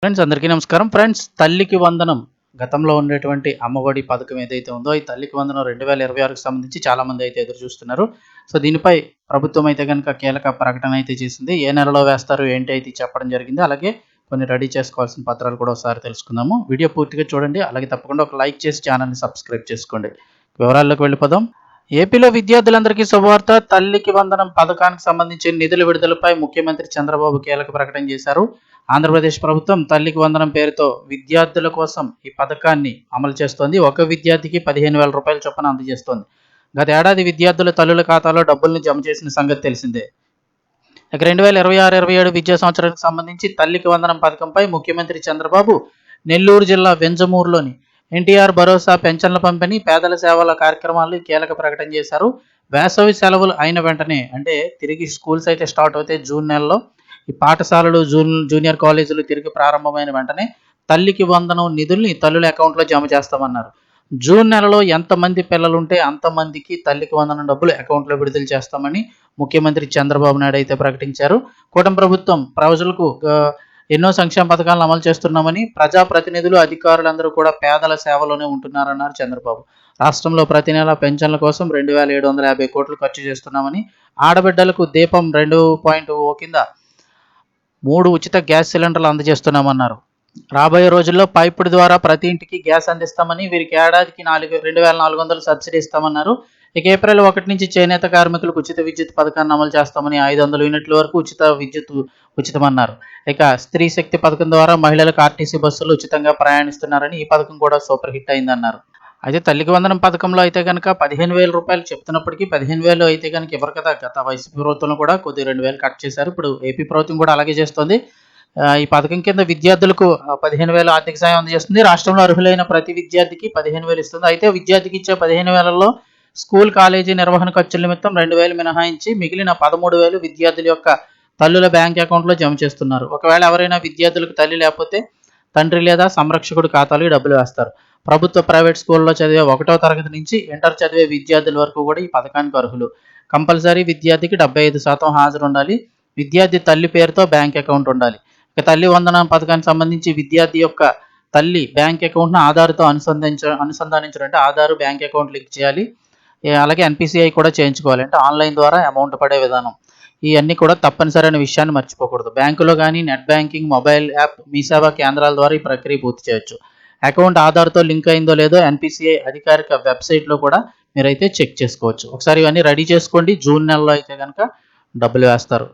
Friends అందరికీ నమస్కారం. Friends తల్లికి వందనం గతంలో ఉండేటువంటి అమ్మఒడి పథకం ఏదైతే ఉందో ఈ తల్లికి వందనం 2026కి సంబంధించి చాలామంది అయితే ఎదురు చూస్తున్నారు. సో దీనిపై ప్రభుత్వం అయితే కనుక కీలక ప్రకటన అయితే చేసింది. ఏ నెలలో వేస్తారు ఏంటి అయితే చెప్పడం జరిగింది. అలాగే కొన్ని రెడీ చేసుకోవాల్సిన పత్రాలు కూడా ఒకసారి తెలుసుకుందాము. వీడియో పూర్తిగా చూడండి. అలాగే తప్పకుండా ఒక లైక్ చేసి ఛానల్ని సబ్స్క్రైబ్ చేసుకోండి. వివరాల్లోకి వెళ్ళిపోదాం. ఏపీలో విద్యార్థులందరికీ శుభవార్త. తల్లికి వందనం పథకానికి సంబంధించి నిధుల విడుదలపై ముఖ్యమంత్రి చంద్రబాబు కీలక ప్రకటన చేశారు. ఆంధ్రప్రదేశ్ ప్రభుత్వం తల్లికి వందనం పేరుతో విద్యార్థుల కోసం ఈ పథకాన్ని అమలు చేస్తోంది. ఒక విద్యార్థికి 15,000 రూపాయల చొప్పున అందజేస్తోంది. గత ఏడాది విద్యార్థుల తల్లుల ఖాతాలో డబ్బుల్ని జమ చేసిన సంగతి తెలిసిందే. ఇక 2026-27 విద్యా సంవత్సరానికి సంబంధించి తల్లికి వందనం పథకంపై ముఖ్యమంత్రి చంద్రబాబు నెల్లూరు జిల్లా వెంజమూరులోని ఎన్టీఆర్ భరోసా పెన్షన్ల పంపిణీ పేదల సేవల కార్యక్రమాలు కీలక ప్రకటన చేశారు. వేసవి సెలవులు అయిన వెంటనే అంటే తిరిగి స్కూల్స్ అయితే స్టార్ట్ అవుతాయి జూన్ నెలలో. ఈ పాఠశాలలు జూనియర్ కాలేజీలు తిరిగి ప్రారంభమైన వెంటనే తల్లికి వందనం నిధుల్ని తల్లుల అకౌంట్లో జమ చేస్తామన్నారు. జూన్ నెలలో ఎంతమంది పిల్లలు ఉంటే అంతమందికి తల్లికి వందనం డబ్బులు అకౌంట్లో విడుదల చేస్తామని ముఖ్యమంత్రి చంద్రబాబు నాయుడు అయితే ప్రకటించారు. కూటమి ప్రభుత్వం ప్రజలకు ఎన్నో సంక్షేమ పథకాలను అమలు చేస్తున్నామని, ప్రజాప్రతినిధులు అధికారులందరూ కూడా పేదల సేవలోనే ఉంటున్నారన్నారు చంద్రబాబు. రాష్ట్రంలో ప్రతి నెల పెన్షన్ల కోసం 2,750 కోట్లు ఖర్చు చేస్తున్నామని, ఆడబిడ్డలకు దీపం 2.0 కింద 3 ఉచిత గ్యాస్ సిలిండర్లు అందజేస్తున్నామన్నారు. రాబోయే రోజుల్లో పైపుడు ద్వారా ప్రతి ఇంటికి గ్యాస్ అందిస్తామని, వీరికి ఏడాదికి 2,400 సబ్సిడీ ఇస్తామన్నారు. ఇక ఏప్రిల్ 1 నుంచి చేనేత కార్మికులకు ఉచిత విద్యుత్ పథకాన్ని అమలు చేస్తామని, 500 యూనిట్ల వరకు ఉచిత విద్యుత్ ఉచితమన్నారు. ఇక స్త్రీ శక్తి పథకం ద్వారా మహిళలకు ఆర్టీసీ బస్సులు ఉచితంగా ప్రయాణిస్తున్నారని, ఈ పథకం కూడా సూపర్ హిట్ అయిందన్నారు. అయితే తల్లికి వందనం పథకంలో అయితే కనుక 15,000 రూపాయలు చెప్తున్నప్పటికీ 15,000 అయితే కనుక ఇవ్వరు కదా. గత వైసీపీ ప్రభుత్వంలో కూడా కొద్ది 2,000 కట్ చేశారు. ఇప్పుడు ఏపీ ప్రభుత్వం కూడా అలాగే చేస్తుంది. ఈ పథకం కింద విద్యార్థులకు 15,000 ఆర్థిక సాయం అందజేస్తుంది. రాష్ట్రంలో అర్హులైన ప్రతి విద్యార్థికి 15,000 ఇస్తుంది. అయితే విద్యార్థికి ఇచ్చే 15,000లో స్కూల్ కాలేజీ నిర్వహణ ఖర్చుల నిమిత్తం 2,000 మినహాయించి మిగిలిన 13,000 విద్యార్థుల యొక్క తల్లుల బ్యాంక్ అకౌంట్లో జమ చేస్తున్నారు. ఒకవేళ ఎవరైనా విద్యార్థులకు తల్లి లేకపోతే తండ్రి లేదా సంరక్షకుడు ఖాతాలో డబ్బులు వేస్తారు. ప్రభుత్వ ప్రైవేట్ స్కూల్లో చదివే 1వ తరగతి నుంచి ఇంటర్ చదివే విద్యార్థుల వరకు కూడా ఈ పథకానికి అర్హులు. కంపల్సరీ విద్యార్థికి 75% హాజరు ఉండాలి. విద్యార్థి తల్లి పేరుతో బ్యాంక్ అకౌంట్ ఉండాలి. ఇక తల్లి వందనం పథకానికి సంబంధించి విద్యార్థి యొక్క తల్లి బ్యాంక్ అకౌంట్ను ఆధార్తో అనుసంధానించడం అంటే ఆధార్ బ్యాంక్ అకౌంట్ లింక్ చేయాలి. అలాగే ఎన్పిసిఐ కూడా చేయించుకోవాలి. అంటే ఆన్లైన్ ద్వారా అమౌంట్ పడే విధానం. ఇవన్నీ కూడా తప్పనిసరైన విషయాన్ని మర్చిపోకూడదు. బ్యాంకులో కానీ నెట్ బ్యాంకింగ్, మొబైల్ యాప్, మీ సేవా కేంద్రాల ద్వారా ఈ ప్రక్రియ పూర్తి చేయొచ్చు. అకౌంట్ ఆధార్తో లింక్ అయిందో లేదో ఎన్పిసిఐ అధికారిక వెబ్సైట్లో కూడా మీరైతే చెక్ చేసుకోవచ్చు. ఒకసారి ఇవన్నీ రెడీ చేసుకోండి. జూన్ నెలలో అయితే కనుక డబ్బులు వేస్తారు.